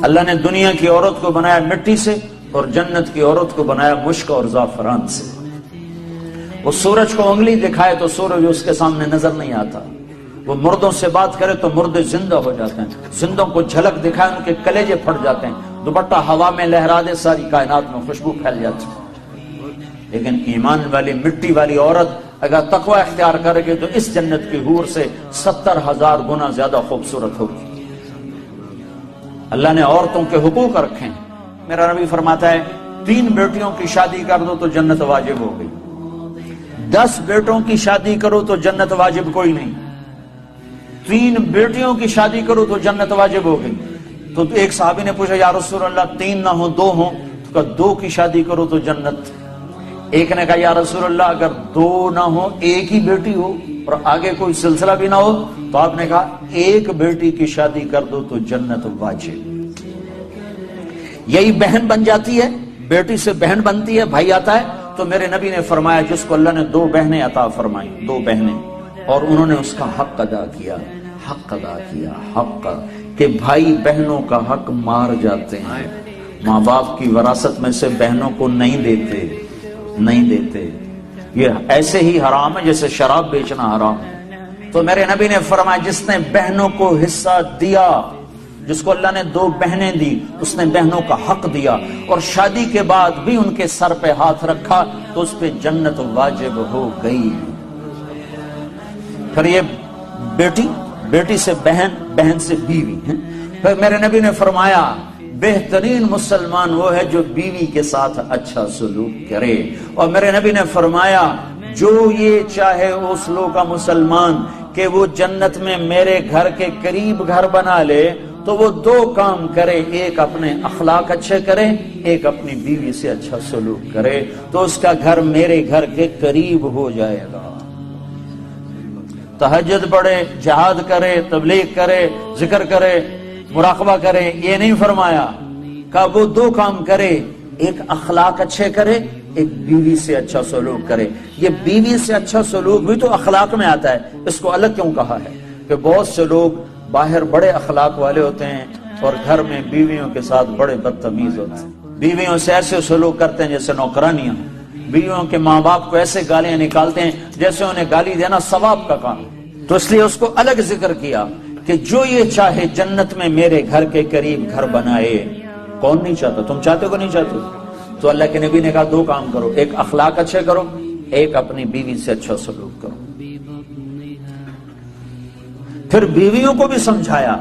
اللہ نے دنیا کی عورت کو بنایا مٹی سے اور جنت کی عورت کو بنایا مشک اور زعفران سے۔ وہ سورج کو انگلی دکھائے تو سورج اس کے سامنے نظر نہیں آتا، وہ مردوں سے بات کرے تو مردے زندہ ہو جاتے ہیں، زندوں کو جھلک دکھائے ان کے کلیجے پھٹ جاتے ہیں، دوپٹہ ہوا میں لہرا دے ساری کائنات میں خوشبو پھیل جاتی ہے۔ لیکن ایمان والی مٹی والی عورت اگر تقوی اختیار کرے گی تو اس جنت کی حور سے 70,000 گنا زیادہ خوبصورت ہوگی۔ اللہ نے عورتوں کے حقوق رکھے ہیں۔ میرا نبی فرماتا ہے 3 بیٹیوں کی شادی کر دو تو جنت واجب ہو گئی، 10 بیٹوں کی شادی کرو تو جنت واجب کوئی نہیں، 3 بیٹیوں کی شادی کرو تو جنت واجب ہو گئی۔ تو ایک صحابی نے پوچھا یا رسول اللہ 3 نہ ہو 2 ہوں، تو کہا 2 کی شادی کرو تو جنت۔ ایک نے کہا یا رسول اللہ اگر 2 نہ ہو 1 ہی بیٹی ہو اور آگے کوئی سلسلہ بھی نہ ہو، تو آپ نے کہا 1 بیٹی کی شادی کر دو تو جنت واجب۔ یہی بہن بن جاتی ہے، بیٹی سے بہن بنتی ہے، بھائی آتا ہے۔ تو میرے نبی نے فرمایا جس کو اللہ نے 2 بہنیں عطا فرمائیں، 2 بہنیں، اور انہوں نے اس کا حق ادا کیا، حق ادا کیا، حق کہ بھائی بہنوں کا حق مار جاتے ہیں، ماں باپ کی وراثت میں سے بہنوں کو نہیں دیتے، نہیں دیتے۔ یہ ایسے ہی حرام ہے جیسے شراب بیچنا حرام ہے۔ تو میرے نبی نے فرمایا جس نے بہنوں کو حصہ دیا، جس کو اللہ نے 2 بہنیں دی، اس نے بہنوں کا حق دیا، اور شادی کے بعد بھی ان کے سر پہ ہاتھ رکھا تو اس پہ جنت واجب ہو گئی۔ پھر یہ بیٹی، بیٹی سے بہن، بہن سے بیوی۔ پھر میرے نبی نے فرمایا بہترین مسلمان وہ ہے جو بیوی کے ساتھ اچھا سلوک کرے، اور میرے نبی نے فرمایا جو یہ چاہے اس لوگ کا مسلمان کہ وہ جنت میں میرے گھر کے قریب گھر بنا لے تو وہ 2 کام کرے، ایک اپنے اخلاق اچھے کرے، ایک اپنی بیوی سے اچھا سلوک کرے، تو اس کا گھر میرے گھر کے قریب ہو جائے گا۔ تہجد پڑھے، جہاد کرے، تبلیغ کرے، ذکر کرے، مراقبہ کرے، یہ نہیں فرمایا کہ وہ 2 کام کرے، ایک اخلاق اچھے کرے، ایک بیوی سے اچھا سلوک کرے۔ یہ بیوی سے اچھا سلوک بھی تو اخلاق میں آتا ہے، اس کو الگ کیوں کہا ہے؟ کہ بہت سے لوگ باہر بڑے اخلاق والے ہوتے ہیں اور گھر میں بیویوں کے ساتھ بڑے بدتمیز ہوتے ہیں، بیویوں سے ایسے سلوک کرتے ہیں جیسے نوکرانیاں، بیویوں کے ماں باپ کو ایسے گالیاں نکالتے ہیں جیسے انہیں گالی دینا ثواب کا کام ہے۔ تو اس لیے اس کو الگ ذکر کیا کہ جو یہ چاہے جنت میں میرے گھر کے قریب گھر بنائے۔ کون نہیں چاہتا؟ تم چاہتے ہو کہ نہیں چاہتے؟ تو اللہ کے نبی نے کہا 2 کام کرو، ایک اخلاق اچھے کرو، ایک اپنی بیوی سے اچھا سلوک کرو۔ پھر بیویوں کو بھی سمجھایا،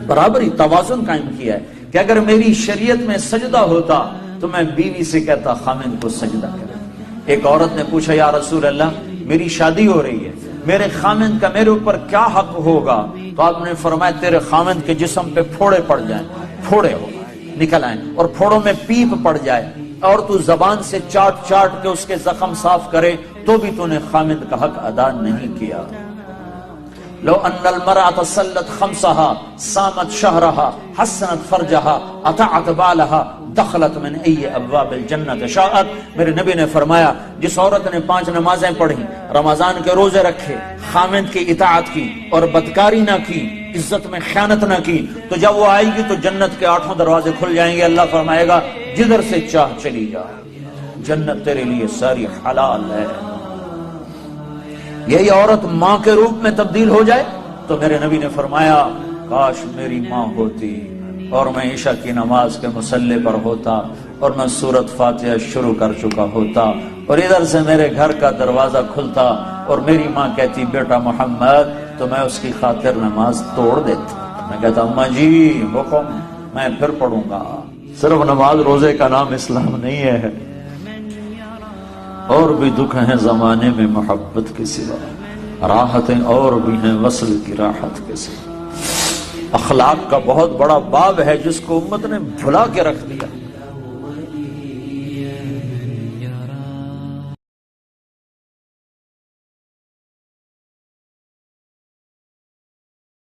برابری، توازن قائم کیا ہے کہ اگر میری شریعت میں سجدہ ہوتا تو میں بیوی سے کہتا خامند کو سجدہ کرے۔ ایک عورت نے پوچھا یا رسول اللہ میری شادی ہو رہی ہے، میرے خامند کا میرے اوپر کیا حق ہوگا؟ تو آپ نے فرمایا تیرے خامند کے جسم پہ پھوڑے پڑ جائیں، پھوڑے ہو نکل آئیں، اور پھوڑوں میں پیپ پڑ جائے، اور تو زبان سے چاٹ چاٹ کے اس کے زخم صاف کرے تو بھی تو نے خامند کا حق ادا نہیں کیا۔ لو ان المرأة صلت 5 صامت شهرها حسنت فرجها اطاعت بالها دخلت من ای ابواب الجنت شاءت۔ میرے نبی نے فرمایا جس عورت نے 5 نمازیں پڑھی، رمضان کے روزے رکھے، خامند کی اطاعت کی اور بدکاری نہ کی، عزت میں خیانت نہ کی، تو جب وہ آئے گی تو جنت کے 8 دروازے کھل جائیں گے۔ اللہ فرمائے گا جدھر سے چاہ چلی جا، جنت تیرے لیے ساری حلال ہے۔ یہی عورت ماں کے روپ میں تبدیل ہو جائے تو میرے نبی نے فرمایا کاش میری ماں ہوتی اور میں عشاء کی نماز کے مصلی پر ہوتا اور میں سورۃ فاتحہ شروع کر چکا ہوتا، اور ادھر سے میرے گھر کا دروازہ کھلتا اور میری ماں کہتی بیٹا محمد، تو میں اس کی خاطر نماز توڑ دیتا۔ میں کہتا اماں جی حکم، میں پھر پڑھوں گا۔ صرف نماز روزے کا نام اسلام نہیں ہے، اور بھی دکھ ہیں زمانے میں محبت کے سوا، راحتیں اور بھی ہیں وصل کی راحت کے سوا۔ اخلاق کا بہت بڑا باب ہے جس کو امت نے بھلا کے رکھ دیا۔